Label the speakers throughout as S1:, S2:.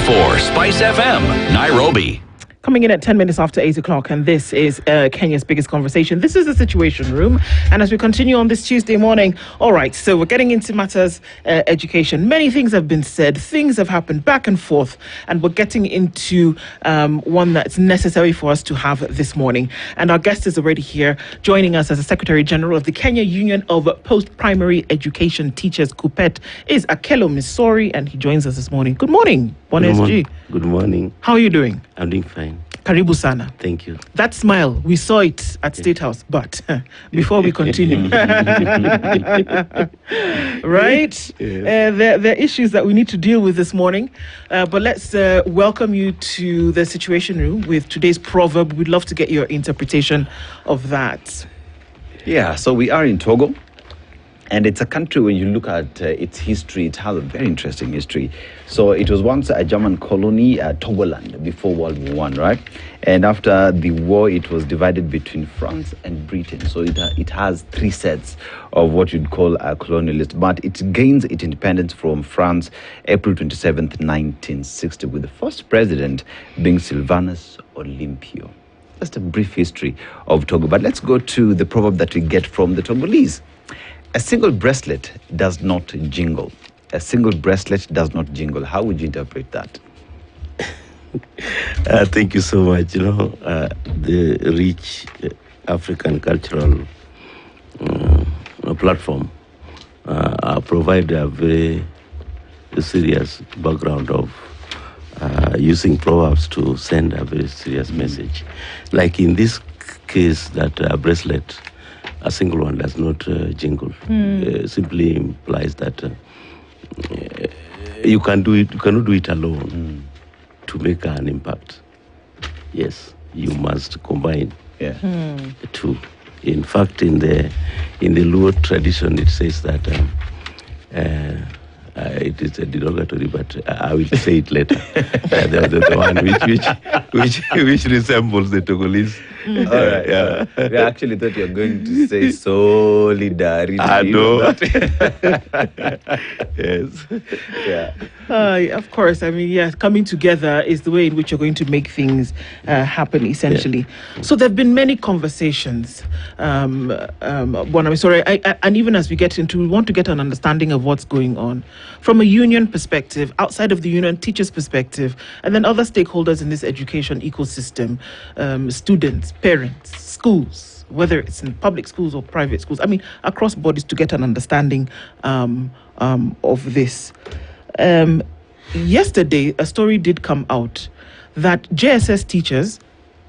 S1: for Spice FM, Nairobi.
S2: Coming in at 10 minutes after 8 o'clock, and this is Kenya's biggest conversation. This is the Situation Room, and as we continue on this Tuesday morning, all right, so we're getting into matters education. Many things have been said, things have happened back and forth, and we're getting into one that's necessary for us to have this morning. And our guest is already here, joining us as the Secretary General of the Kenya Union of Post-Primary Education Teachers, KUPPET, is Akelo Misori, and he joins us this morning. Good morning, Bon SG.
S3: Good morning.
S2: How are you doing?
S3: I'm doing fine.
S2: Karibu sana.
S3: Thank you.
S2: That smile, we saw it at State House, but before we continue, right? There are issues that we need to deal with this morning, but let's welcome you to the Situation Room with today's proverb. We'd love to get your interpretation of that.
S4: Yeah, so we are in Togo. And it's a country, when you look at its history, it has a very interesting history. So it was once a German colony, Togoland, before World War I, right? And after the war, it was divided between France and Britain. So it has three sets of what you'd call a colonialist. But it gains its independence from France April 27th, 1960, with the first president being Sylvanus Olympio. Just a brief history of Togo. But let's go to the proverb that we get from the Togolese. A single bracelet does not jingle. A single bracelet does not jingle. How would you interpret that?
S3: Thank you so much. The rich African cultural platform provide a very serious background of using proverbs to send a very serious message. Like in this case, that bracelet, a single one does not jingle. Simply implies that you can do it. You cannot do it alone to make an impact. Yes, you must combine the two. In fact, in the Luo tradition, it says that it is a derogatory, but I will say it later. The one which resembles the Togolese.
S4: All right. Yeah. We actually thought you were going to say solidarity.
S3: I know. Yes.
S4: Yeah.
S2: Of course. I mean, yeah, coming together is the way in which you're going to make things happen, essentially. Yeah. So there have been many conversations. And even as we get into, we want to get an understanding of what's going on from a union perspective, outside of the union, teachers' perspective, and then other stakeholders in this education ecosystem, students, parents, schools, whether it's in public schools or private schools, I mean, across bodies, to get an understanding of this. Yesterday, a story did come out that JSS teachers,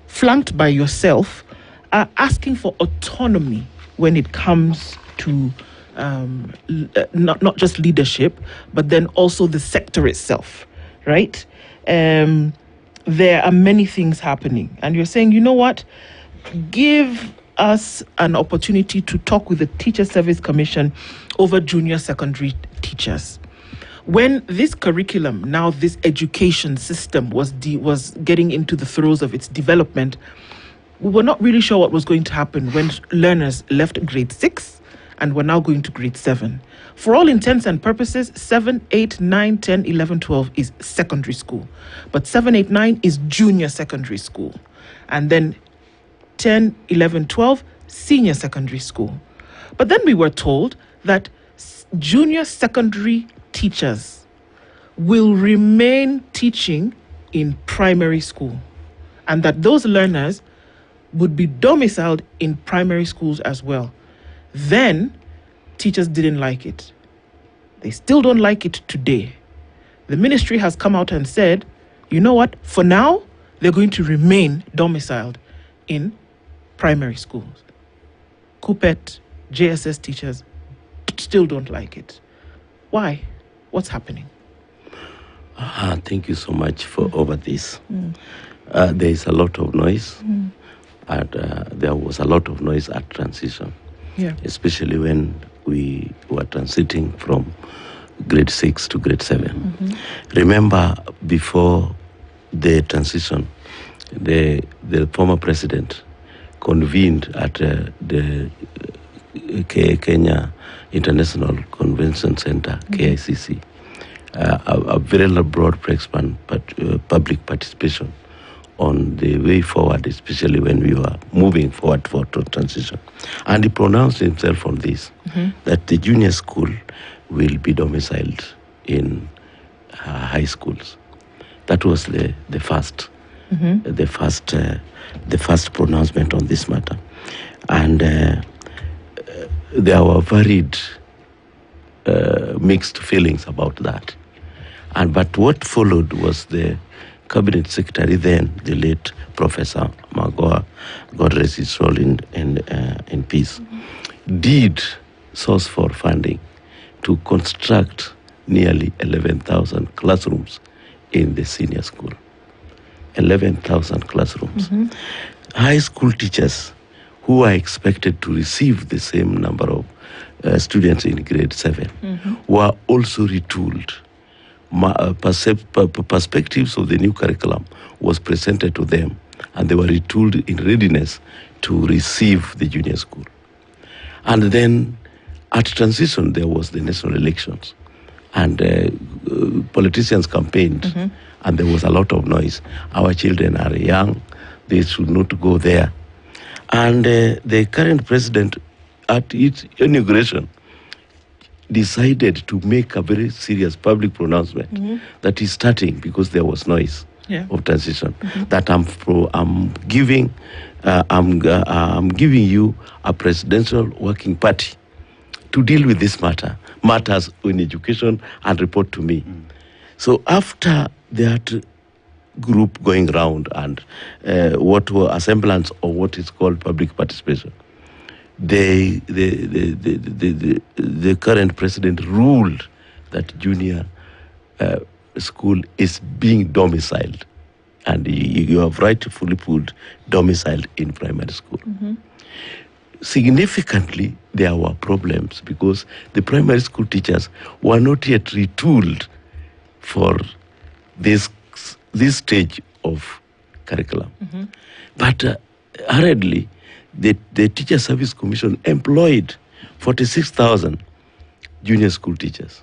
S2: flanked by yourself, are asking for autonomy when it comes to not just leadership, but then also the sector itself, right? There are many things happening, and you're saying, you know what, give us an opportunity to talk with the Teacher Service Commission over junior secondary teachers. When this curriculum, now this education system, was getting into the throes of its development, we were not really sure what was going to happen when learners left grade 6 and were now going to grade 7. For all intents and purposes, 7, 8, 9, 10, 11, 12 is secondary school. But 7, 8, 9 is junior secondary school. And then 10, 11, 12, senior secondary school. But then we were told that junior secondary teachers will remain teaching in primary school, and that those learners would be domiciled in primary schools as well. Then teachers didn't like it. They still don't like it today. The ministry has come out and said, you know what, for now, they're going to remain domiciled in primary schools. KUPPET, JSS teachers still don't like it. Why? What's happening?
S3: Thank you so much for over this. There is a lot of noise, and there was a lot of noise at transition, especially when we were transiting from grade 6 to grade 7. Remember, before the transition, the former president convened at the Kenya International Convention Center, KICC, a very broad public participation on the way forward, especially when we were moving forward for transition. And he pronounced himself on this, that the junior school will be domiciled in high schools. That was the first pronouncement on this matter. And there were varied mixed feelings about that. But what followed was the cabinet secretary then, the late Professor Magoa, God rest his soul in peace, did source for funding to construct nearly 11,000 classrooms in the senior school. 11,000 classrooms. High school teachers who are expected to receive the same number of students in grade 7 were also retooled. Perspectives of the new curriculum was presented to them, and they were retooled in readiness to receive the junior school. And then at transition, there was the national elections, and politicians campaigned, and there was a lot of noise. Our children are young, they should not go there. And the current president, at its inauguration, decided to make a very serious public pronouncement that is starting, because there was noise of transition, that I'm giving you a presidential working party to deal with this matters in education, and report to me. So after that group going round and what were a semblance of what is called public participation, the current president ruled that junior school is being domiciled, and you have rightfully put domiciled in primary school. Significantly, there were problems because the primary school teachers were not yet retooled for this stage of curriculum. But hurriedly, the Teacher Service Commission employed 46,000 junior school teachers.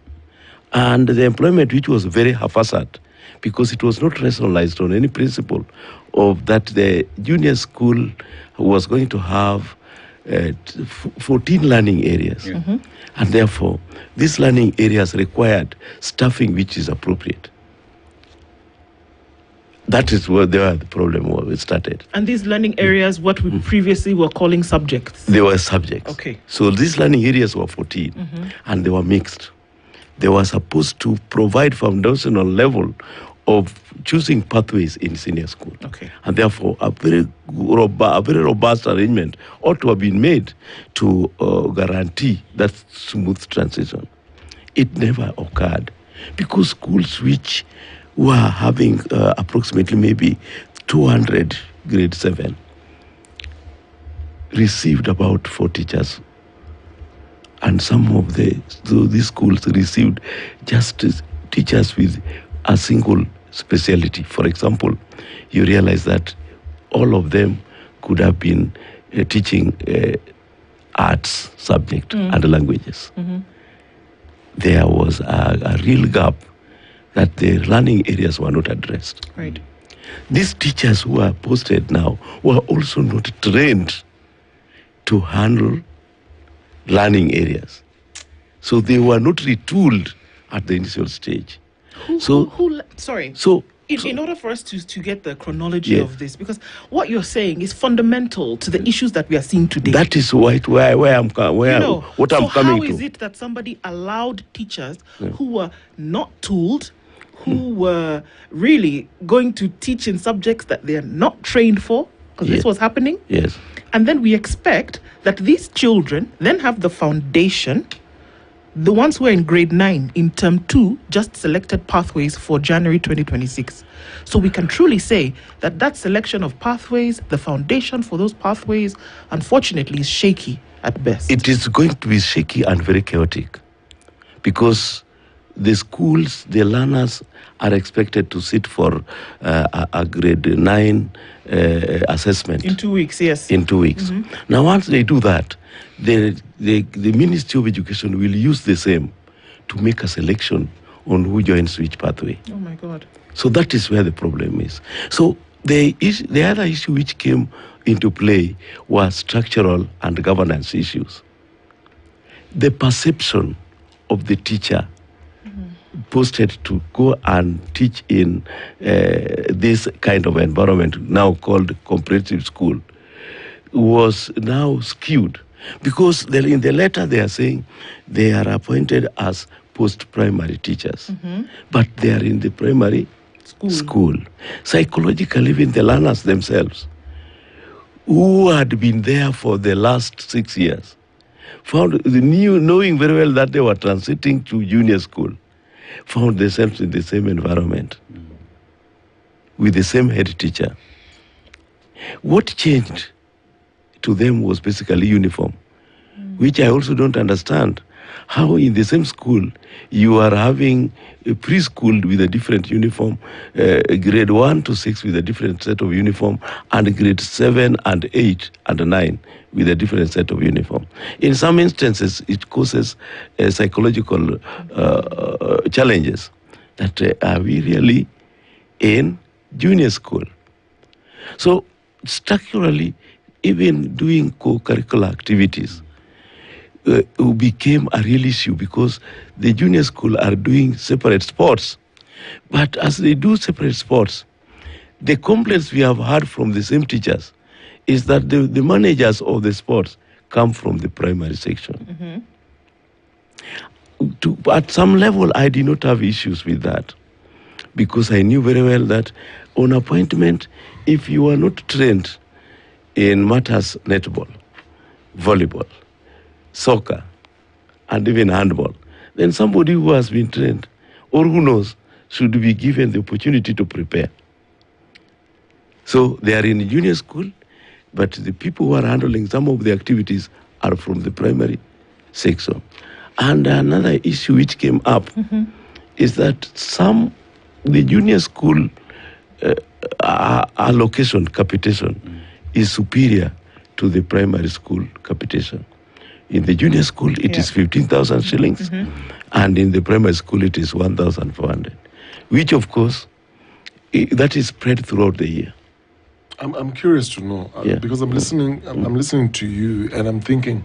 S3: And the employment, which was very haphazard, because it was not rationalized on any principle of that the junior school was going to have 14 learning areas. And therefore, these learning areas required staffing which is appropriate. That is where the problem was started. And
S2: these learning areas, what we previously were calling subjects?
S3: They were subjects.
S2: Okay.
S3: So these learning areas were 14, and they were mixed. They were supposed to provide foundational level of choosing pathways in senior school.
S2: Okay.
S3: And therefore, a very robust arrangement ought to have been made to guarantee that smooth transition. It never occurred because schools which were having approximately maybe 200 grade 7 received about 4 teachers, and some of these schools received just teachers with a single specialty. For example, you realize that all of them could have been teaching arts subject and languages. There was a real gap that the learning areas were not addressed.
S2: Right.
S3: These teachers who are posted now were also not trained to handle learning areas. So they were not retooled at the initial stage.
S2: In order for us to get the chronology of this, because what you're saying is fundamental to the issues that we are seeing today.
S3: That is where I'm coming to.
S2: How is it that somebody allowed teachers who were not tooled, who were really going to teach in subjects that they are not trained for, because this was happening?
S3: Yes.
S2: And then we expect that these children then have the foundation. The ones who are in grade 9 in term 2 just selected pathways for January 2026. So we can truly say that selection of pathways, the foundation for those pathways, unfortunately, is shaky at best.
S3: It is going to be shaky and very chaotic because the schools, the learners are expected to sit for a grade 9 assessment.
S2: In 2 weeks, yes.
S3: In 2 weeks. Now, once they do that, the Ministry of Education will use the same to make a selection on who joins which pathway.
S2: Oh my God.
S3: So that is where the problem is. So the other issue which came into play was structural and governance issues. The perception of the teacher posted to go and teach in this kind of environment now called comparative school was now skewed, because in the letter they are saying they are appointed as post-primary teachers, but they are in the primary school. Psychologically, even the learners themselves, who had been there for the last 6 years, found knowing very well that they were transiting to junior school, found themselves in the same environment with the same head teacher. What changed to them was basically uniform, which I also don't understand. How in the same school you are having a preschool with a different uniform, grade 1 to 6 with a different set of uniform, and grade 7 and 8 and 9 with a different set of uniform. In some instances, it causes psychological challenges. That are we really in junior school? So structurally, even doing co-curricular activities became a real issue, because the junior school are doing separate sports. But as they do separate sports, the complaints we have heard from the same teachers is that the managers of the sports come from the primary section. At some level, I did not have issues with that, because I knew very well that on appointment, if you are not trained in matters netball, volleyball, soccer, and even handball, then somebody who has been trained or who knows should be given the opportunity to prepare. So they are in junior school, but the people who are handling some of the activities are from the primary section. And another issue which came up is that the junior school allocation capitation is superior to the primary school capitation. In the junior school, it is 15,000 shillings, and in the primary school, it is 1,400, which, of course, that is spread throughout the year.
S5: I'm curious to know, because I'm listening to you, and I'm thinking,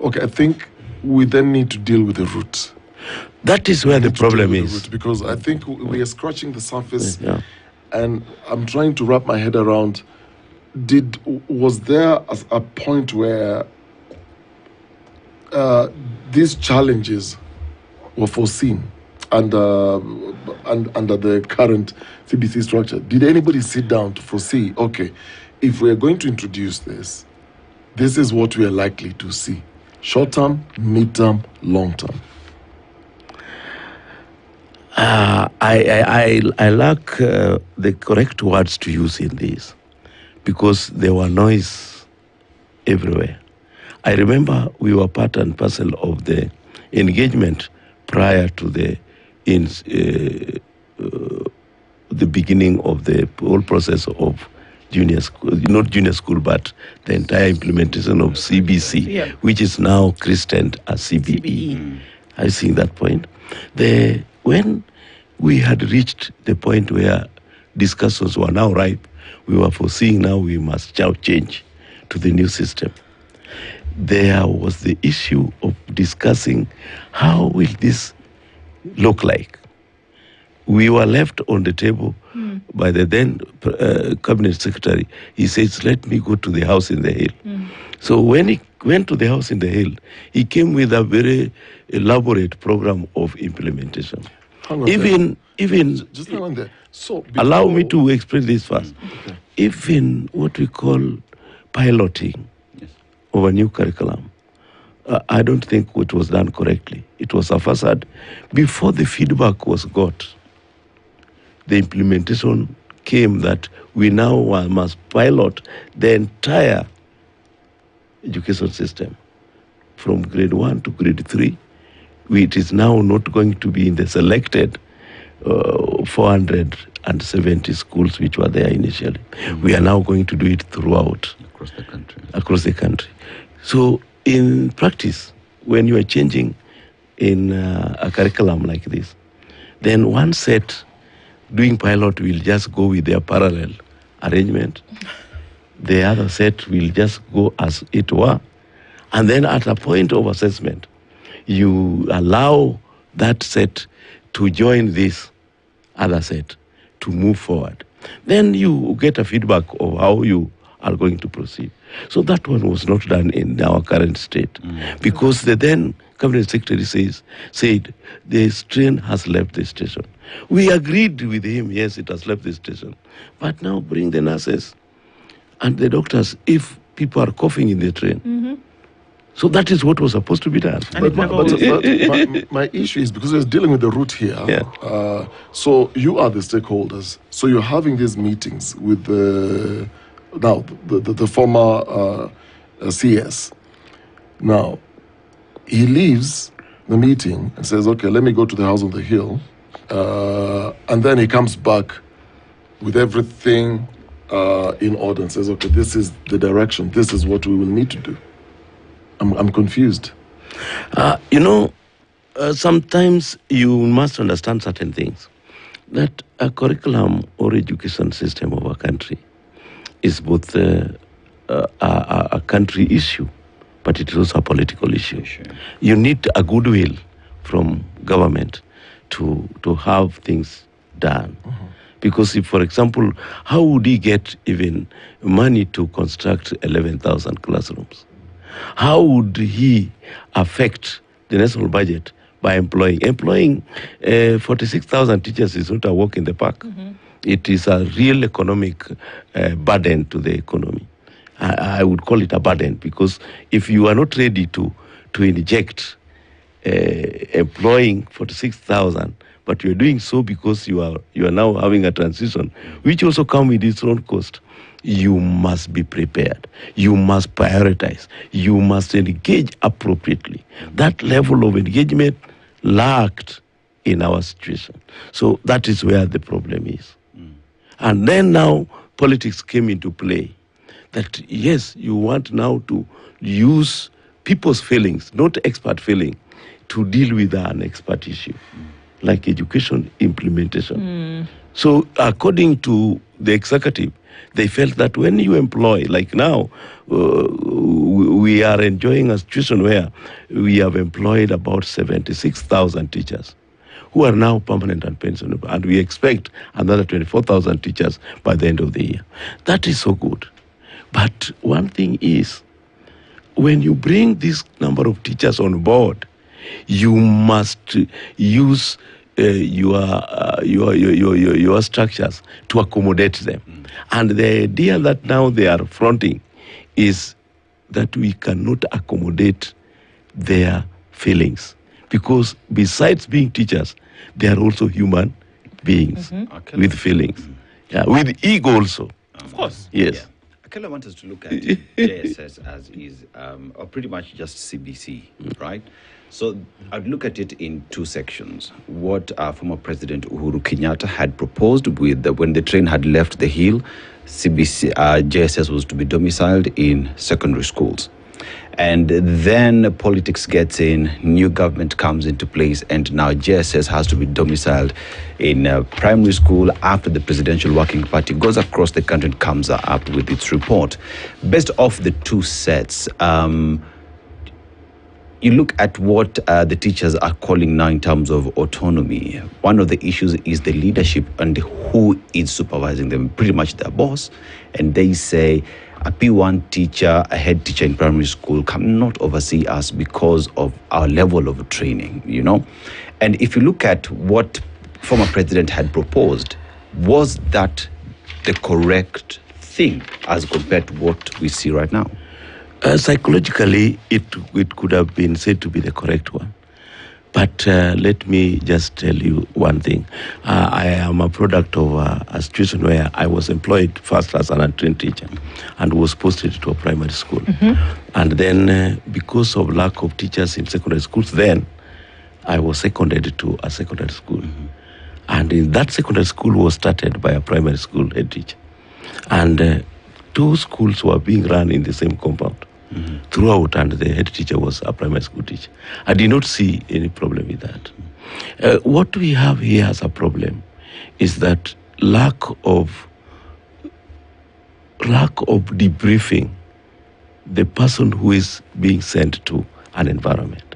S5: okay, I think we then need to deal with the root.
S3: That is where the problem is.
S5: Because I think we are scratching the surface, and I'm trying to wrap my head around, was there a point where these challenges were foreseen under the current CBC structure? Did anybody sit down to foresee, okay, if we're going to introduce this is what we are likely to see? Short term, mid term, long term.
S3: I lack the correct words to use in this, because there were noise everywhere. I remember we were part and parcel of the engagement prior to the beginning of the whole process of junior school, not junior school, but the entire implementation of CBC, which is now christened as CBE. I see that point. When we had reached the point where discussions were now ripe, we were foreseeing now we must change to the new system. There was the issue of discussing how will this look like. We were left on the table by the then cabinet secretary. He says, let me go to the house in the hill. So when he went to the house in the hill, he came with a very elaborate program of implementation. Even
S5: just hang on there. So
S3: allow me to explain this first. Okay. Even what we call piloting of a new curriculum, I don't think it was done correctly. It was a facade. Before the feedback was got, the implementation came that we now must pilot the entire education system from grade 1 to grade 3. It is now not going to be in the selected 470 schools which were there initially. We are now going to do it throughout. Across the country. So in practice, when you are changing in a curriculum like this, then one set doing pilot will just go with their parallel arrangement. The other set will just go as it were. And then at a point of assessment, you allow that set to join this other set to move forward. Then you get a feedback of how you are going to proceed. So that one was not done in our current state because the then Cabinet Secretary said the train has left the station. We agreed with him, yes, it has left the station. But now bring the nurses and the doctors if people are coughing in the train. So that is what was supposed to be done.
S5: But my issue is because we're dealing with the route here.
S3: Yeah.
S5: So you are the stakeholders. So you're having these meetings with the former CS. Now, he leaves the meeting and says, okay, let me go to the house on the hill. And then he comes back with everything in order and says, okay, this is the direction. This is what we will need to do. I'm confused.
S3: Sometimes you must understand certain things. That a curriculum or education system of a country is both a country issue, but it is also a political issue.
S4: Sure.
S3: You need a goodwill from government to have things done. Because if, for example, how would he get even money to construct 11,000 classrooms? How would he affect the national budget by employing 46,000 teachers is not a walk in the park. It is a real economic burden to the economy. I would call it a burden because if you are not ready to inject employing 46,000, but you are doing so because you are now having a transition, which also comes with its own cost. You must be prepared. You must prioritize. You must engage appropriately. That level of engagement lacked in our situation. So that is where the problem is. And then now politics came into play. That yes, you want now to use people's feelings, not expert feeling, to deal with an expert issue, like education implementation. So according to the executive, they felt that when you employ, like now, we are enjoying a situation where we have employed about 76,000 teachers who are now permanent and pensionable, and we expect another 24,000 teachers by the end of the year. That is so good. But one thing is, when you bring this number of teachers on board, you must use your structures to accommodate them. And the idea that now they are fronting is that we cannot accommodate their feelings. Because besides being teachers, they are also human beings with feelings. Yeah, with ego also.
S2: Of course.
S3: Yes.
S4: Yeah. Akela wants us to look at JSS as is, or pretty much just CBC, right? So I'd look at it in two sections. What former President Uhuru Kenyatta had proposed with when the train had left the hill, JSS was to be domiciled in secondary schools. And then politics gets in, new government comes into place, and now JSS has to be domiciled in primary school after the Presidential Working Party goes across the country and comes up with its report. Based off the two sets, you look at what the teachers are calling now in terms of autonomy. One of the issues is the leadership and who is supervising them, pretty much their boss. And they say a P1 teacher, a head teacher in primary school cannot oversee us because of our level of training, you know. And if you look at what former president had proposed, was that the correct thing as compared to what we see right now?
S3: Psychologically, it could have been said to be the correct one. But let me just tell you one thing. I am a product of a situation where I was employed first as an untrained teacher and was posted to a primary school. And then because of lack of teachers in secondary schools, then I was seconded to a secondary school. And in that secondary school was started by a primary school head teacher. And two schools were being run in the same compound. Throughout, and the head teacher was a primary school teacher. I did not see any problem with that. What we have here as a problem is that lack of debriefing the person who is being sent to an environment.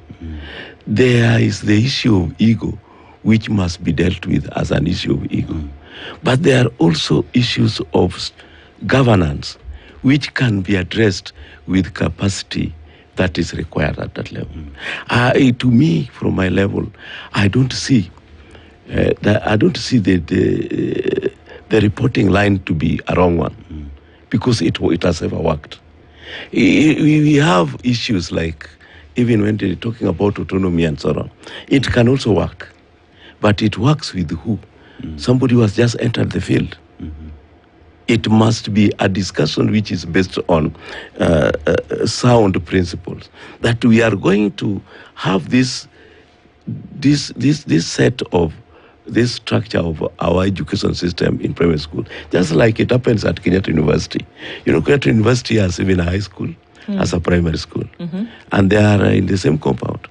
S3: There is the issue of ego, which must be dealt with as an issue of ego. But there are also issues of governance, which can be addressed with capacity that is required at that level. To me, from my level, I don't see the reporting line to be a wrong one, because it has ever worked. We have issues like, even when they're talking about autonomy and so on, it can also work. But it works with who? Somebody who has just entered the field. It must be a discussion which is based on sound principles. That we are going to have this set of this structure of our education system in primary school, just like it happens at Kenyatta University. Kenyatta University has even a high school as a primary school, and they are in the same compound,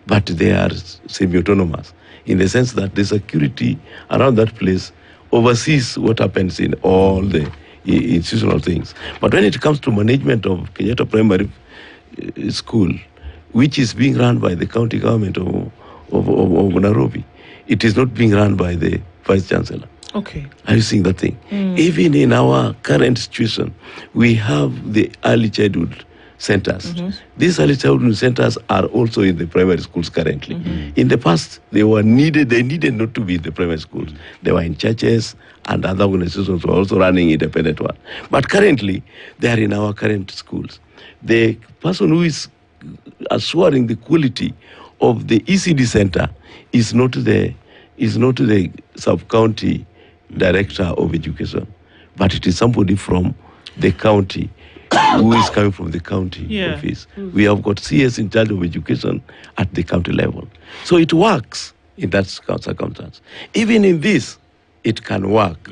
S3: but they are semi-autonomous in the sense that the security around that place oversees what happens in all the institutional things. But when it comes to management of Kenyatta Primary School, which is being run by the county government of Nairobi, it is not being run by the Vice Chancellor.
S2: Okay.
S3: Are you seeing that thing? Even in our current situation, we have the early childhood centers. These early childhood centers are also in the primary schools currently. In the past, they needed not to be in the primary schools. They were in churches, and other organizations were also running independent one. But currently, they are in our current schools. The person who is assuring the quality of the ECD center is not the sub-county director of education, but it is somebody from the county who is coming from the county office. We have got CS in charge of education at the county level. So it works in that circumstance. Even in this, it can work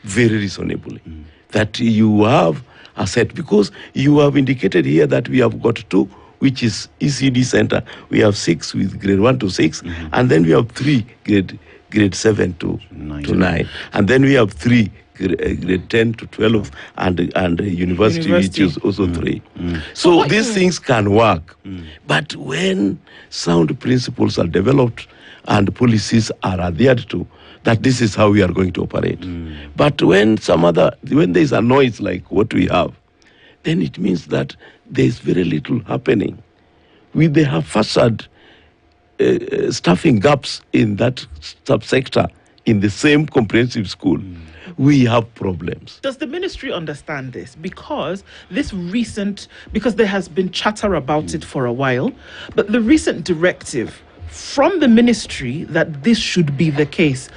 S3: very reasonably. That you have a set, because you have indicated here that we have got 2, which is ECD center. We have 6 with grade 1 to 6, and then we have 3 grade 7 to 9. And then we have 3 grade 10 to 12 and university, which is also 3. So these things can work. But when sound principles are developed and policies are adhered to, that this is how we are going to operate. But when there is a noise like what we have, then it means that there is very little happening. They have facade staffing gaps in that subsector in the same comprehensive school. We have problems.
S2: Does the ministry understand this? Because there has been chatter about it for a while, but the recent directive from the ministry that this should be the case,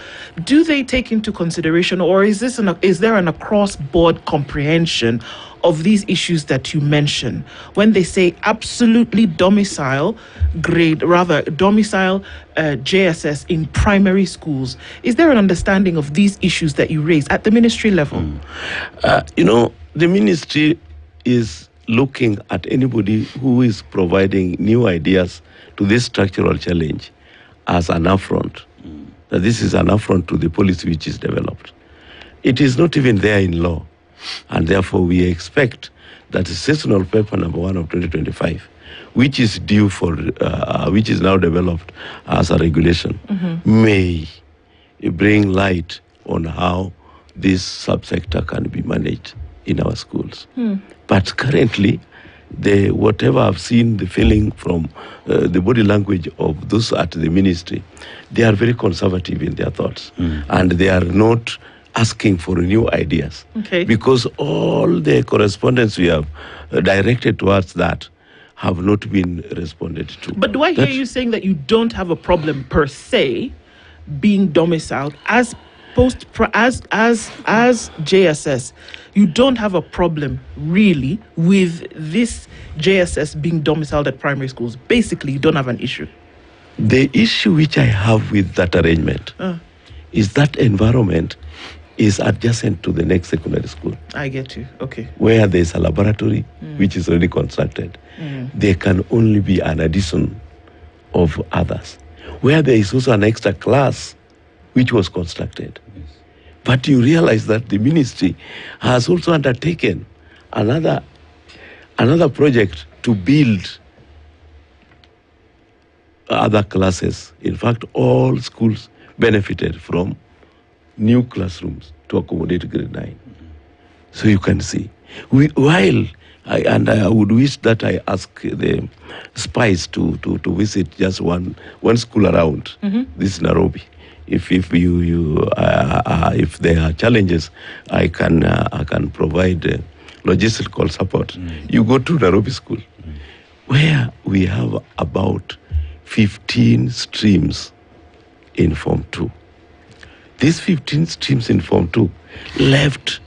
S2: do they take into consideration, or is there an across-board comprehension of these issues that you mention when they say absolutely domicile JSS in primary schools? Is there an understanding of these issues that you raise at the ministry level?
S3: The ministry is looking at anybody who is providing new ideas to this structural challenge as an affront. That this is an affront to the policy which is developed. It is not even there in law. And therefore, we expect that the sessional paper number 1 of 2025, which is due which is now developed as a regulation, may bring light on how this subsector can be managed in our schools. But currently, whatever I've seen, the feeling from the body language of those at the ministry, they are very conservative in their thoughts, and they are not asking for new ideas, because all the correspondence we have directed towards that have not been responded to.
S2: But do I hear you saying that you don't have a problem per se being domiciled as JSS? You don't have a problem really with this JSS being domiciled at primary schools. Basically, you don't have an issue.
S3: The issue which I have with that arrangement is that environment is adjacent to the next secondary school.
S2: I get you. Okay.
S3: Where there's a laboratory which is already constructed. There can only be an addition of others. where there is also an extra class which was constructed.
S4: Yes.
S3: But you realize that the ministry has also undertaken another project to build other classes. In fact, all schools benefited from new classrooms to accommodate grade 9. So you can see. I would wish that I ask the spies to visit just one school around this Nairobi. If there are challenges, I can provide logistical support. You go to Nairobi School, where we have about 15 streams in Form 2. These 15 streams in Form 2 left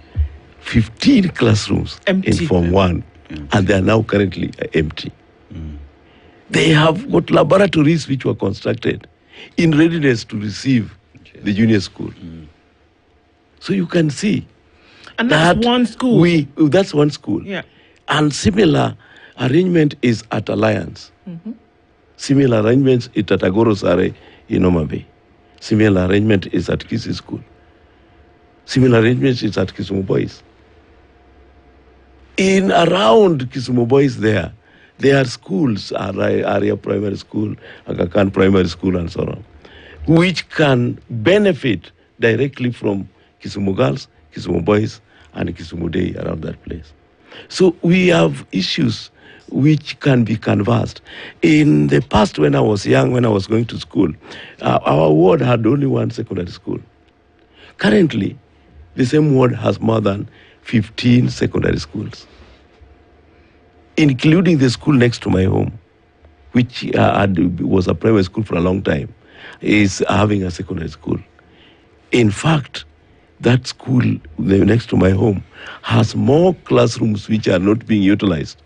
S3: 15 classrooms
S2: empty.
S3: In Form 1, and they are now currently empty. They have got laboratories which were constructed in readiness to receive the junior school. So you can see.
S2: And that's one school.
S3: That's one school.
S2: Yeah.
S3: And similar arrangement is at Alliance. Similar arrangements is at Agorosare in Homa Bay. Similar arrangement is at Kisii School. Similar arrangement is at Kisumu Boys. In around Kisumu Boys there are schools, Area Primary School, Aga Khan Primary School, and so on, which can benefit directly from Kisumu Girls, Kisumu Boys, and Kisumu Day around that place. So we have issues which can be canvassed. In the past, when I was young, when I was going to school, our ward had only one secondary school. Currently, the same ward has more than 15 secondary schools, including the school next to my home, which was a primary school for a long time, is having a secondary school. In fact, that school next to my home has more classrooms which are not being utilized.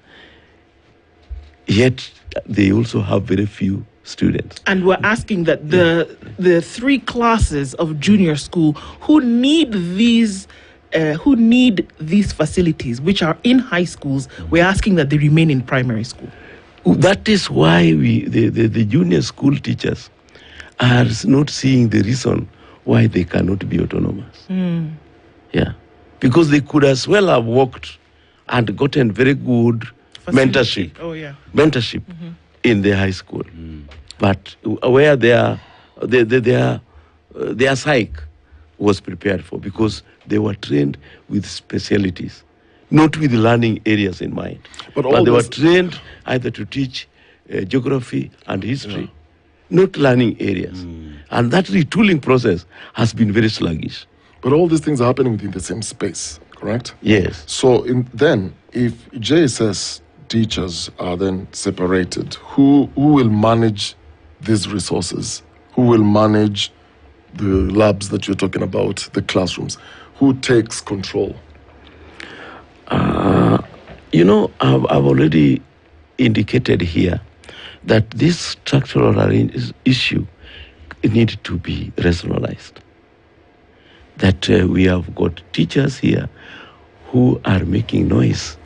S3: Yet they also have very few students.
S2: And we're asking that the 3 classes of junior school who need these facilities, which are in high schools, we're asking that they remain in primary school.
S3: That is why the junior school teachers are not seeing the reason why they cannot be autonomous. Yeah, because they could as well have worked and gotten very good mentorship. Mentorship in the high school, but where their psyche was prepared for, because they were trained with specialities, not with learning areas in mind, but they were trained either to teach geography and history, not learning areas, and that retooling process has been very sluggish.
S5: But all these things are happening within the same space, correct?
S3: Yes.
S5: So then, if JSS teachers are then separated, who will manage these resources? Who will manage the labs that you're talking about, the classrooms? Who takes control?
S3: I've already indicated here that this structural issue needs to be rationalized. That we have got teachers here who are making noise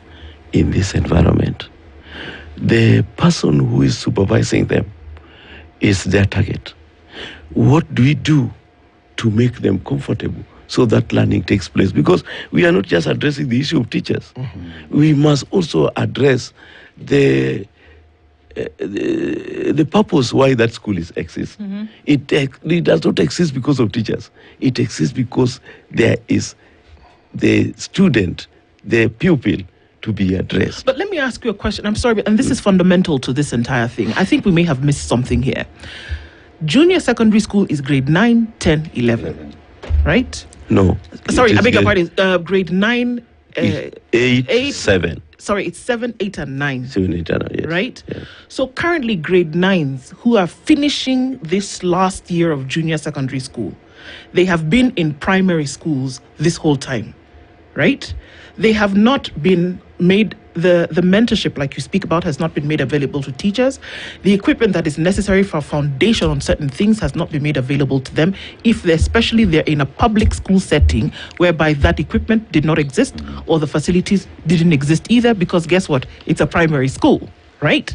S3: in this environment. The person who is supervising them is their target. What do we do to make them comfortable so that learning takes place? Because we are not just addressing the issue of teachers. We must also address the purpose why that school exists. It does not exist because of teachers. It exists because there is the student, the pupil, to be addressed.
S2: But let me ask you a question. I'm sorry, and this is fundamental to this entire thing. I think we may have missed something here. Junior secondary school is grade 9, 10, 11, right?
S3: No.
S2: Sorry, I beg your pardon. Grade 9,
S3: 8, 7.
S2: Sorry, it's 7, 8, and 9.
S3: 7, 8, and 9, yes.
S2: Right?
S3: Yes.
S2: So currently grade 9s who are finishing this last year of junior secondary school, they have been in primary schools this whole time, right? They have not been made, the mentorship like you speak about has not been made available to teachers. The equipment that is necessary for foundation on certain things has not been made available to them, especially they're in a public school setting whereby that equipment did not exist or the facilities didn't exist either, because guess what? It's a primary school, right?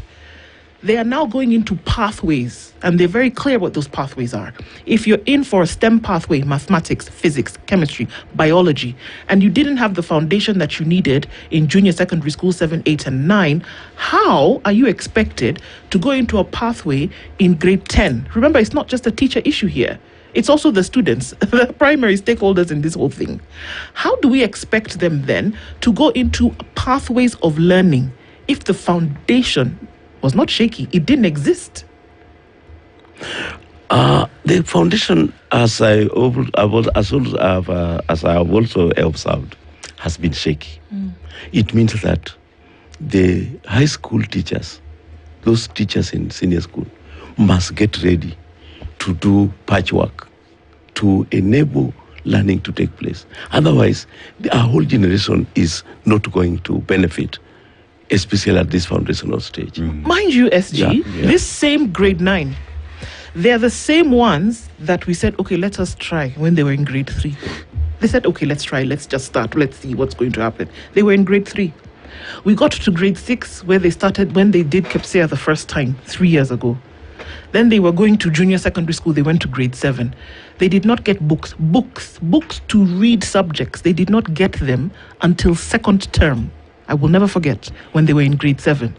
S2: They are now going into pathways, and they're very clear what those pathways are. If you're in for a STEM pathway, mathematics, physics, chemistry, biology, and you didn't have the foundation that you needed in junior secondary school 7, 8, and 9, how are you expected to go into a pathway in grade 10? Remember, it's not just a teacher issue here. It's also the students, the primary stakeholders in this whole thing. How do we expect them then to go into pathways of learning if the foundation was not shaky? It didn't exist.
S3: The foundation, as I have also observed, has been shaky. It means that the high school teachers, those teachers in senior school, must get ready to do patchwork to enable learning to take place. Otherwise, our whole generation is not going to benefit, especially at this foundational stage.
S2: Mind you, SG, this same grade 9, they're the same ones that we said, okay, let us try when they were in grade 3. They said, okay, let's try, let's just start, let's see what's going to happen. They were in grade 3. We got to grade 6 where they started, when they did KEPSEA the first time, 3 years ago. Then they were going to junior secondary school, they went to grade 7. They did not get books to read subjects. They did not get them until second term. I will never forget when they were in grade 7.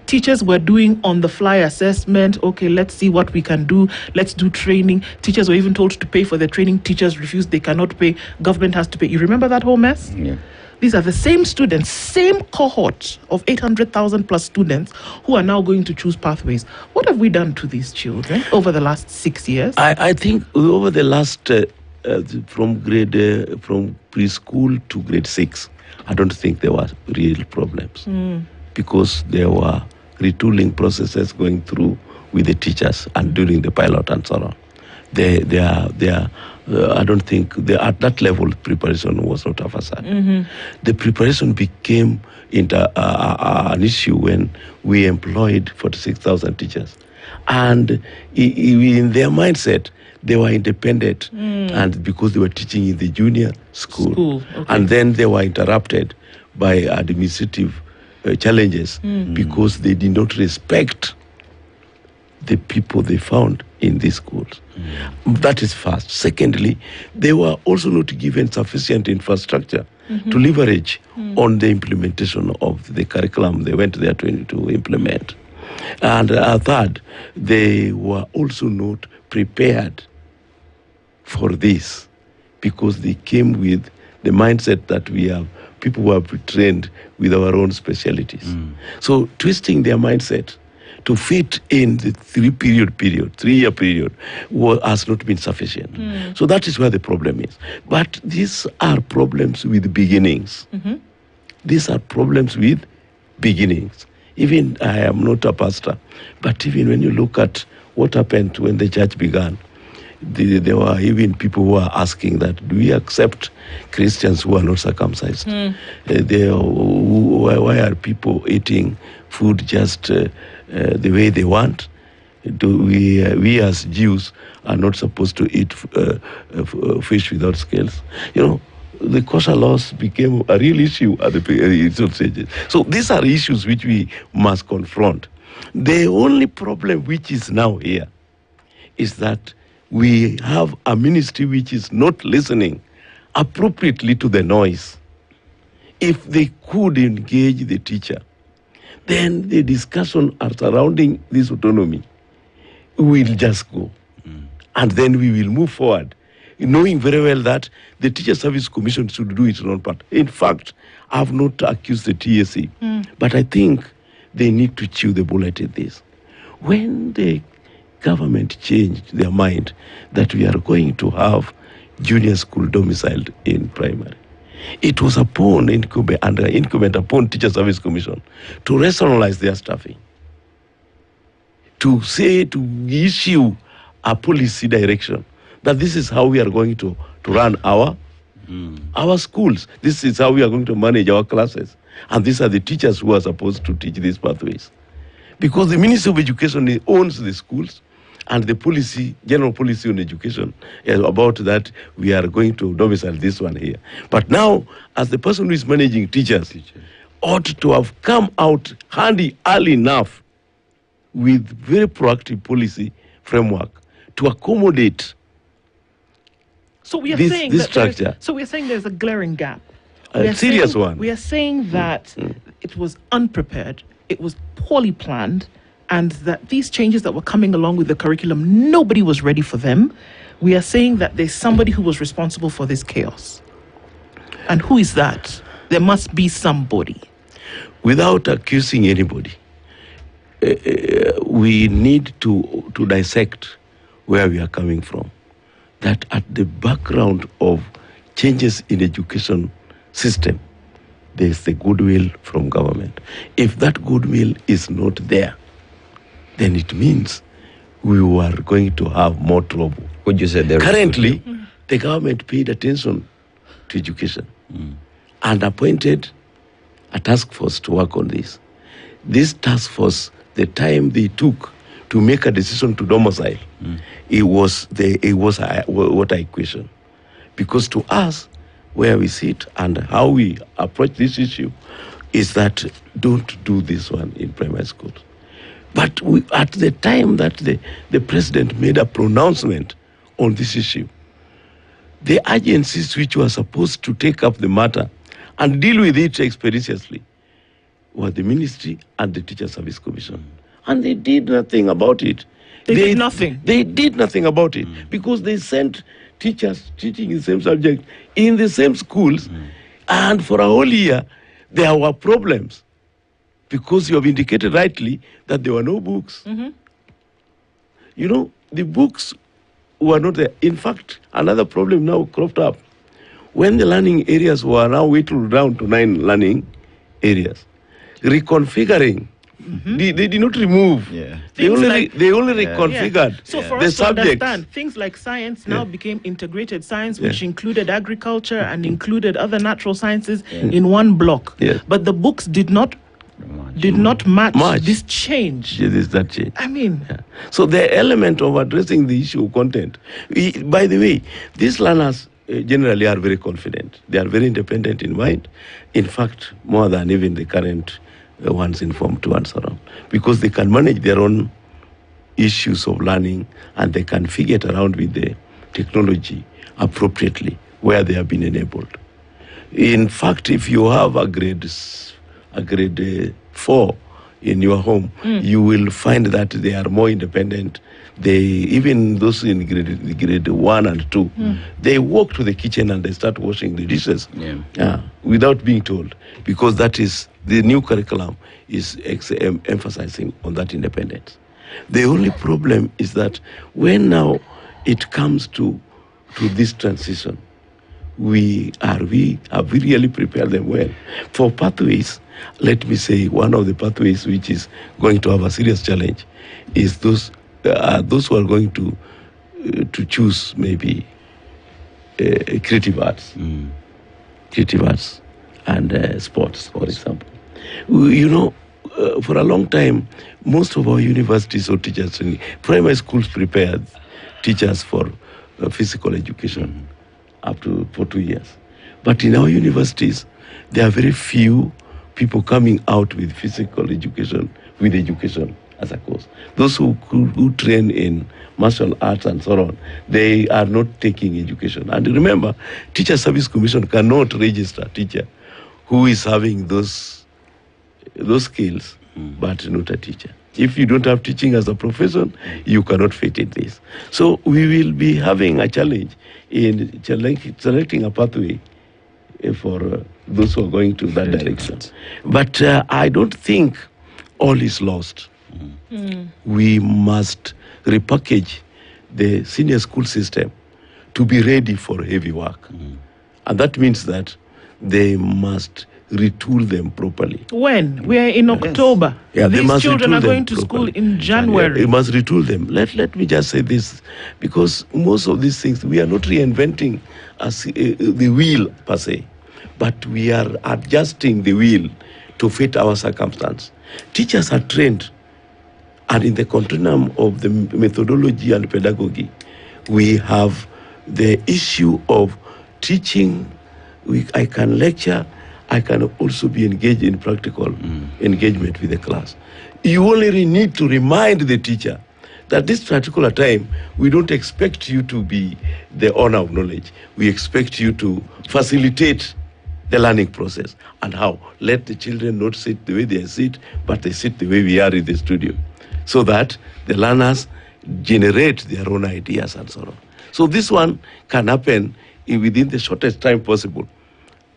S2: Teachers were doing on-the-fly assessment. Okay, let's see what we can do. Let's do training. Teachers were even told to pay for their training. Teachers refused. They cannot pay. Government has to pay. You remember that whole mess?
S4: Yeah.
S2: These are the same students, same cohort of 800,000 plus students who are now going to choose pathways. What have we done to these children over the last 6 years?
S3: I think over the last, from preschool to grade 6, I don't think there were real problems because there were retooling processes going through with the teachers and during the pilot and so on. I don't think at that level preparation was not a facade. The preparation became an issue when we employed 46,000 teachers, and in their mindset they were independent, and because they were teaching in the junior school. Okay. And then they were interrupted by administrative challenges because they did not respect the people they found in these schools. That is first. Secondly, they were also not given sufficient infrastructure to leverage on the implementation of the curriculum they went there to implement. And third, they were also not prepared for this because they came with the mindset that we have people who have trained with our own specialties. So twisting their mindset to fit in the 3-year period has not been sufficient. So that is where the problem is. But these are problems with beginnings. These are problems with beginnings. Even I am not a pastor, but even when you look at what happened when the church began, there were even people who were asking that, do we accept Christians who are not circumcised? Why are people eating food just the way they want? We as Jews are not supposed to eat fish without scales. You know, the kosher laws became a real issue at the initial stages. So these are issues which we must confront. The only problem which is now here is that we have a ministry which is not listening appropriately to the noise. If they could engage the teacher, then the discussion surrounding this autonomy will just go. And then we will move forward, knowing very well that the Teacher Service Commission should do its own part. In fact, I have not accused the TSC, but I think they need to chew the bullet in this. When the government changed their mind that we are going to have junior school domiciled in primary, it was incumbent upon Teacher Service Commission to rationalize their staffing, to issue a policy direction that this is how we are going to run our schools. This is how we are going to manage our classes. And these are the teachers who are supposed to teach these pathways. Because the Ministry of Education owns the schools, and the policy, general policy on education, is about that we are going to domicile this one here. But now, as the person who is managing teachers ought to have come out handy early enough with very proactive policy framework to accommodate
S2: So we are
S3: this
S2: saying that
S3: structure.
S2: So we are saying there's a glaring gap.
S3: A serious one.
S2: We are saying that it was unprepared, it was poorly planned, and that these changes that were coming along with the curriculum, nobody was ready for them. We are saying that there's somebody who was responsible for this chaos. And who is that? There must be somebody.
S3: Without accusing anybody, we need to dissect where we are coming from. That at the background of changes in education system, there is the goodwill from government. If that goodwill is not there, then it means we are going to have more trouble.
S4: Would you say there
S3: currently, the government paid attention to education and appointed a task force to work on this. This task force, the time they took to make a decision to domicile, it was what I question. Because to us, where we sit and how we approach this issue is that don't do this one in primary schools. But at the time that the president made a pronouncement on this issue, the agencies which were supposed to take up the matter and deal with it expeditiously were the ministry and the Teacher Service Commission. And they did nothing about it.
S2: They did nothing.
S3: They did nothing about it because they sent teachers teaching the same subject in the same schools, and for a whole year there were problems because you have indicated rightly that there were no books. You know, the books were not there. In fact, another problem now cropped up. When the learning areas were now whittled down to 9 learning areas, reconfiguring, they did not remove. They only reconfigured
S2: So for
S3: the
S2: us to
S3: subjects.
S2: understand, things like science now became integrated science, which included agriculture and included other natural sciences in one block. But the books did not match this change.
S3: Yes, is that change.
S2: I mean,
S3: so the element of addressing the issue of content. By the way, these learners generally are very confident. They are very independent in mind. In fact, more than even the current ones in Form 2 and so on, because they can manage their own issues of learning and they can figure it around with the technology appropriately where they have been enabled. In fact, if you have a grade 4 in your home, you will find that they are more independent. They, even those in grade 1 and 2, they walk to the kitchen and they start washing the dishes without being told, because that is the new curriculum is emphasizing on that independence. The only problem is that when now it comes to this transition, we have really prepared them well for pathways. Let me say one of the pathways which is going to have a serious challenge is those who are going to choose maybe creative arts and sports, for example. You know, for a long time, most of our universities or teachers, primary schools prepared teachers for physical education for 2 years. But in our universities, there are very few people coming out with physical education, with education as a course. Those who train in martial arts and so on, they are not taking education. And remember, Teacher Service Commission cannot register a teacher who is having those skills, but not a teacher. If you don't have teaching as a profession, you cannot fit in this. So we will be having a challenge in selecting a pathway for those who are going to that direction. But I don't think all is lost. We must repackage the senior school system to be ready for heavy work. And that means that they must retool them properly.
S2: When? We're in October.
S3: Yeah,
S2: these children are going to school in January.
S3: We must retool them. Let me just say this, because most of these things, we are not reinventing the wheel per se, but we are adjusting the wheel to fit our circumstance. Teachers are trained, and in the continuum of the methodology and pedagogy, we have the issue of teaching. I can lecture, I can also be engaged in practical engagement with the class. You only need to remind the teacher that this particular time, we don't expect you to be the owner of knowledge. We expect you to facilitate the learning process. And how? Let the children not sit the way they sit, but they sit the way we are in the studio, so that the learners generate their own ideas and so on. So this one can happen within the shortest time possible.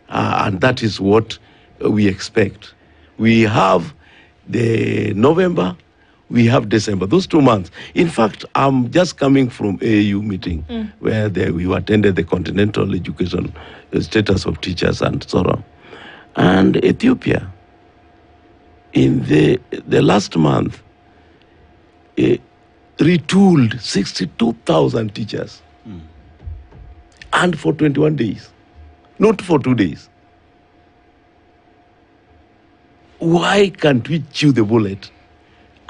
S3: And that is what we expect. We have the November, we have December, those 2 months. In fact, I'm just coming from AAU meeting where we attended the Continental Education Status of Teachers and so on. And Ethiopia, in the last month, retooled 62,000 teachers. And for 21 days, not for 2 days. Why can't we chew the bullet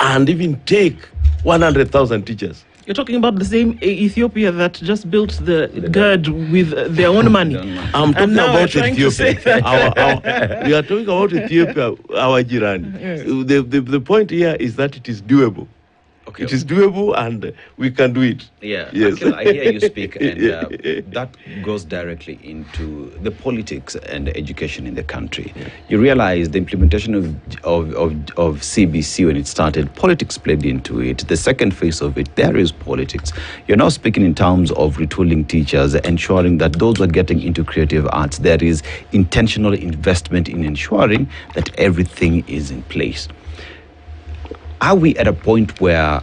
S3: and even take 100,000 teachers?
S2: You're talking about the same Ethiopia that just built the GERD with their own money.
S3: I'm talking about Ethiopia. We are talking about Ethiopia, our Jirani.
S2: Yes.
S3: The point here is that it is doable.
S4: Okay.
S3: It is doable and we can do it.
S4: Yeah,
S3: Yes.
S4: Akil, I hear you speak, and that goes directly into the politics and education in the country. Yeah. You realize the implementation of CBC, when it started, politics played into it. The second phase of it, there is politics. You're now speaking in terms of retooling teachers, ensuring that those who are getting into creative arts, there is intentional investment in ensuring that everything is in place. Are we at a point where,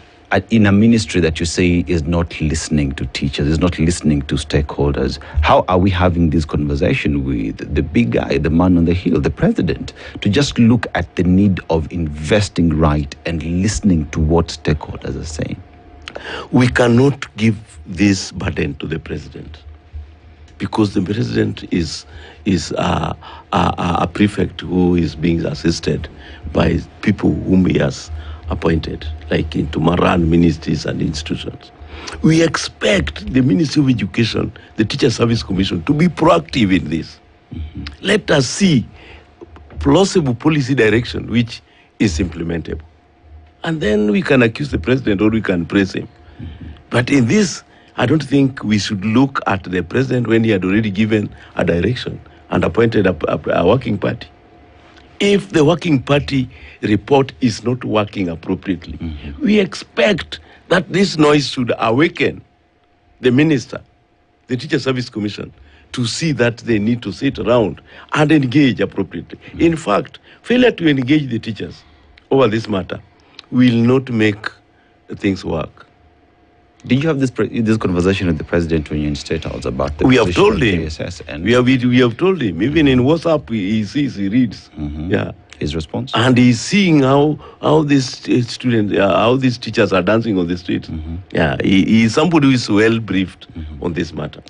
S4: in a ministry that you say is not listening to teachers, is not listening to stakeholders, how are we having this conversation with the big guy, the man on the hill, the president, to just look at the need of investing right and listening to what stakeholders are saying?
S3: We cannot give this burden to the president, because the president is a prefect who is being assisted by people whom he has appointed, like to run ministries and institutions. We expect the Ministry of Education, the Teacher Service Commission, to be proactive in this. Let us see plausible policy direction which is implementable. And then we can accuse the president or we can praise him. But in this, I don't think we should look at the president when he had already given a direction and appointed a working party. If the working party report is not working appropriately, we expect that this noise should awaken the minister, the Teacher Service Commission, to see that they need to sit around and engage appropriately. In fact, failure to engage the teachers over this matter will not make things work.
S4: Did you have this conversation with the president when you're in State House about the
S3: We have told him.
S4: JSS and
S3: we have told him. Even in WhatsApp, he sees, he reads. Yeah.
S4: His response?
S3: And he's seeing how these students, how these teachers are dancing on the street. Yeah, he is somebody who is well briefed on this matter.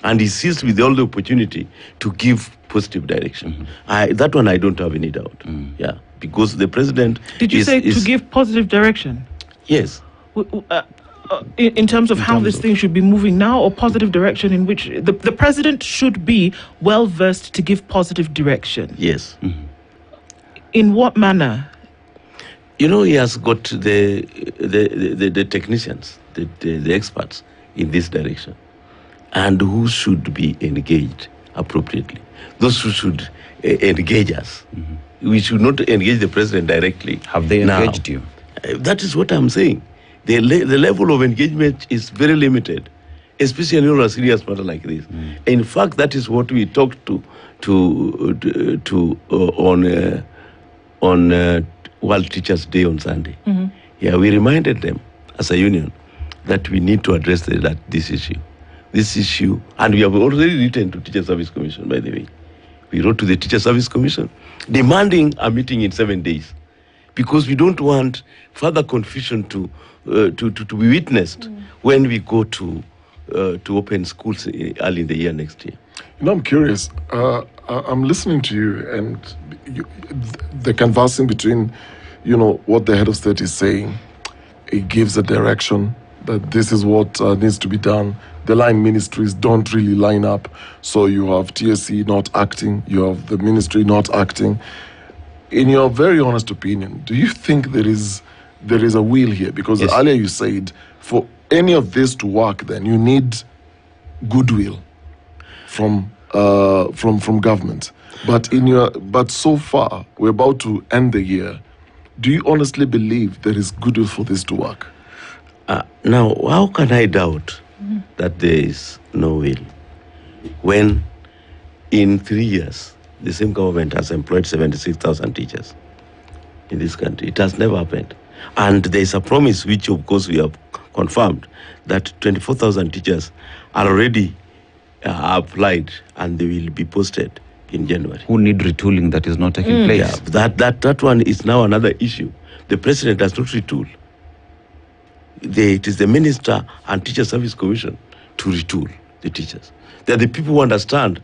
S3: And he sees with all the opportunity to give positive direction. That one I don't have any doubt. Yeah, because the president
S2: Did you say to give positive direction?
S3: Yes.
S2: In terms of how this thing should be moving now, or positive direction in which the president should be well versed to give positive direction?
S3: Yes.
S2: In what manner?
S3: You know, he has got the technicians, the experts in this direction, and who should be engaged appropriately. Those who should engage us. We should not engage the president directly.
S4: Have they engaged you?
S3: That is what I'm saying. The level of engagement is very limited, especially on a serious matter like this. In fact, that is what we talked on World Teachers' Day on Sunday. Yeah, we reminded them as a union that we need to address this issue. This issue, and we have already written to Teacher Service Commission, by the way. We wrote to the Teacher Service Commission demanding a meeting in 7 days, because we don't want further confusion to be witnessed when we go to open schools early in the year next year.
S5: You know, I'm curious. I'm listening to you, and the canvassing between, what the head of state is saying. It gives a direction that this is what needs to be done. The line ministries don't really line up. So you have TSC not acting, you have the ministry not acting. in your very honest opinion, do you think there is a will here? Because earlier you said for any of this to work, then you need goodwill from government. But so far we're about to end the year. Do you honestly believe there is goodwill for this to work?
S3: Now, how can I doubt that there is no will when in 3 years the same government has employed 76,000 teachers in this country? It has never happened. And there is a promise, which of course we have confirmed, that 24,000 teachers are already applied and they will be posted in January.
S4: Who need retooling that is not taking place?
S3: Yeah, that one is now another issue. The president does not retool. It is the Minister and Teacher Service Commission to retool the teachers. They are the people who understand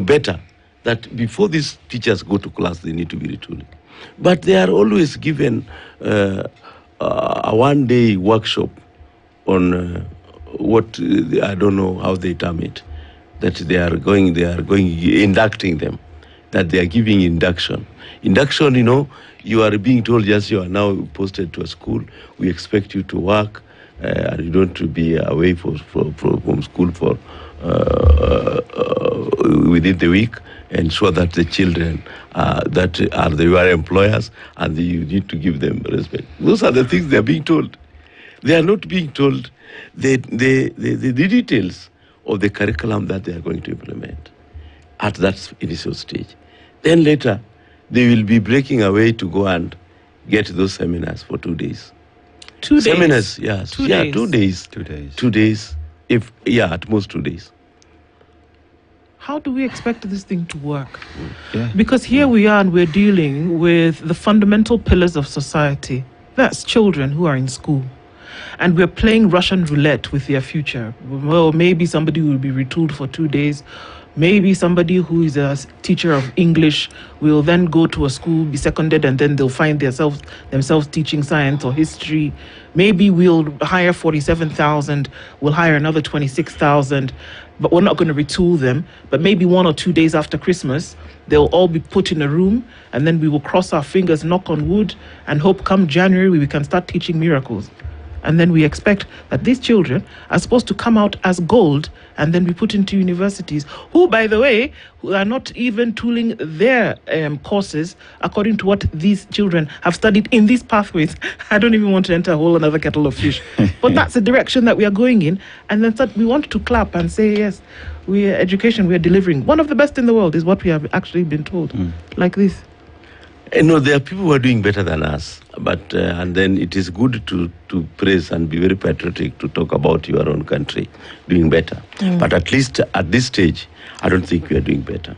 S3: better that before these teachers go to class, they need to be retooling. But they are always given a one-day workshop on what, I don't know how they term it, that they are going inducting them, that they are giving induction. Induction, you are being told, yes, you are now posted to a school, we expect you to work, and you don't to be away from school for within the week, ensure that the children that are your employers, and you need to give them respect. Those are the things they are being told. They are not being told the details of the curriculum that they are going to implement at that initial stage. Then later, they will be breaking away to go and get those seminars for 2 days.
S2: 2 days?
S3: Seminars, yes.
S2: 2 days?
S3: 2 days.
S4: 2 days.
S3: 2 days, at most 2 days.
S2: How do we expect this thing to work?
S4: Yeah.
S2: Because here we are and we're dealing with the fundamental pillars of society. That's children who are in school. And we're playing Russian roulette with their future. Well, maybe somebody will be retooled for 2 days. Maybe somebody who is a teacher of English will then go to a school, be seconded, and then they'll find themselves teaching science or history. Maybe we'll hire 47,000, we'll hire another 26,000, but we're not going to retool them. But maybe 1 or 2 days after Christmas, they'll all be put in a room, and then we will cross our fingers, knock on wood, and hope come January we can start teaching miracles. And then we expect that these children are supposed to come out as gold and then be put into universities, who, by the way, who are not even tooling their courses according to what these children have studied in these pathways. I don't even want to enter a whole another kettle of fish. But that's the direction that we are going in. And then we want to clap and say, yes, we are delivering. One of the best in the world is what we have actually been told, like this.
S3: No, there are people who are doing better than us, but and then it is good to praise and be very patriotic to talk about your own country doing better. But at least at this stage, I don't think we are doing better.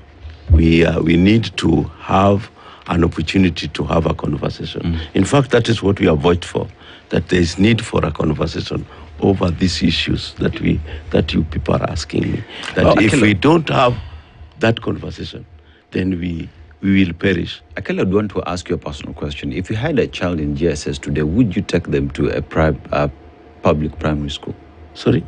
S3: We need to have an opportunity to have a conversation. In fact, that is what we have voted for, that there is need for a conversation over these issues that you people are asking me. That if we don't have that conversation, then we will perish.
S4: Akela, I want to ask you a personal question. If you had a child in JSS today, would you take them to a public primary school?
S3: Sorry?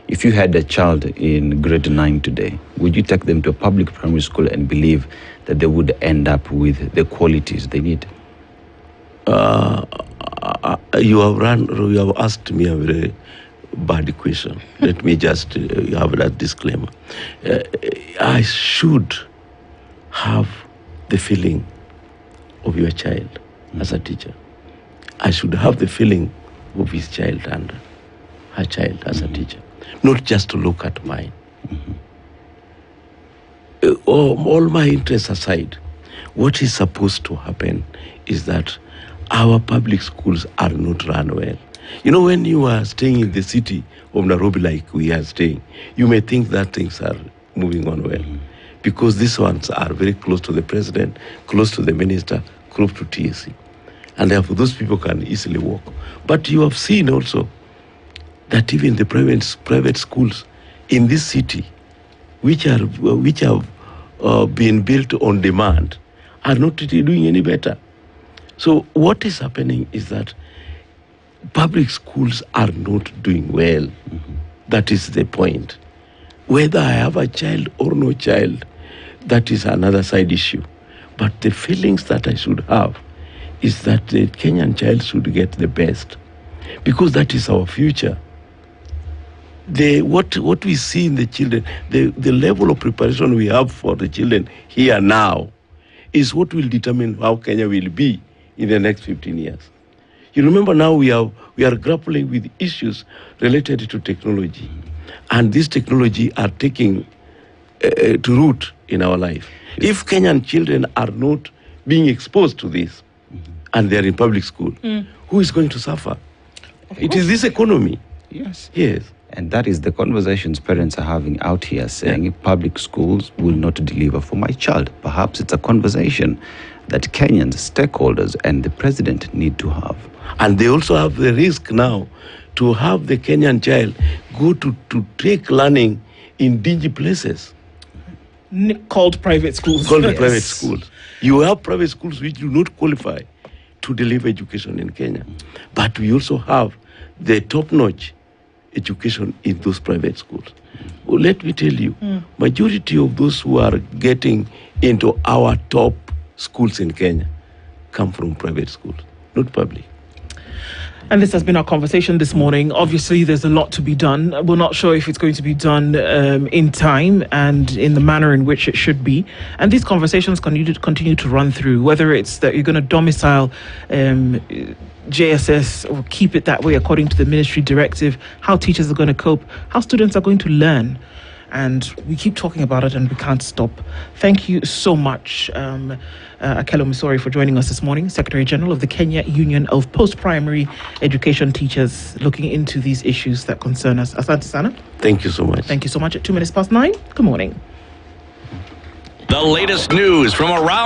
S4: If you had a child in grade 9 today, would you take them to a public primary school and believe that they would end up with the qualities they need?
S3: You have asked me a very bad question. Let me just have that disclaimer. I should have the feeling of your child as a teacher. I should have the feeling of his child and her child as a teacher, not just to look at mine. All my interests aside, what is supposed to happen is that our public schools are not run well. When you are staying in the city of Nairobi like we are staying, you may think that things are moving on well. Because these ones are very close to the president, close to the minister, close to TSC. And therefore, those people can easily walk. But you have seen also that even the private schools in this city, which have been built on demand, are not doing any better. So what is happening is that public schools are not doing well. That is the point. Whether I have a child or no child, that is another side issue. But the feelings that I should have is that the Kenyan child should get the best, because that is our future. What we see in the children, the level of preparation we have for the children here now is what will determine how Kenya will be in the next 15 years. You remember now we are grappling with issues related to technology, and this technology are taking to root in our life. If Kenyan children are not being exposed to this, and they're in public school, who is going to suffer? It is this economy.
S4: Yes.
S3: Yes.
S4: And that is the conversations parents are having out here, saying public schools will not deliver for my child. Perhaps it's a conversation that Kenyans, stakeholders, and the president need to have.
S3: And they also have the risk now to have the Kenyan child go to take learning in dingy places.
S2: Called private schools.
S3: Private schools. You have private schools which do not qualify to deliver education in Kenya. But we also have the top-notch education in those private schools. Well, let me tell you, majority of those who are getting into our top schools in Kenya come from private schools, not public.
S2: And this has been our conversation this morning. Obviously, there's a lot to be done. We're not sure if it's going to be done in time and in the manner in which it should be. And these conversations continue to run through, whether it's that you're going to domicile JSS or keep it that way according to the ministry directive, how teachers are going to cope, how students are going to learn. And we keep talking about it and we can't stop. Thank you so much, Akelo Misori, for joining us this morning, Secretary General of the Kenya Union of Post-Primary Education Teachers, looking into these issues that concern us. Asante sana.
S3: Thank you so much.
S2: Thank you so much. At 9:02. Good morning.
S1: The latest news from around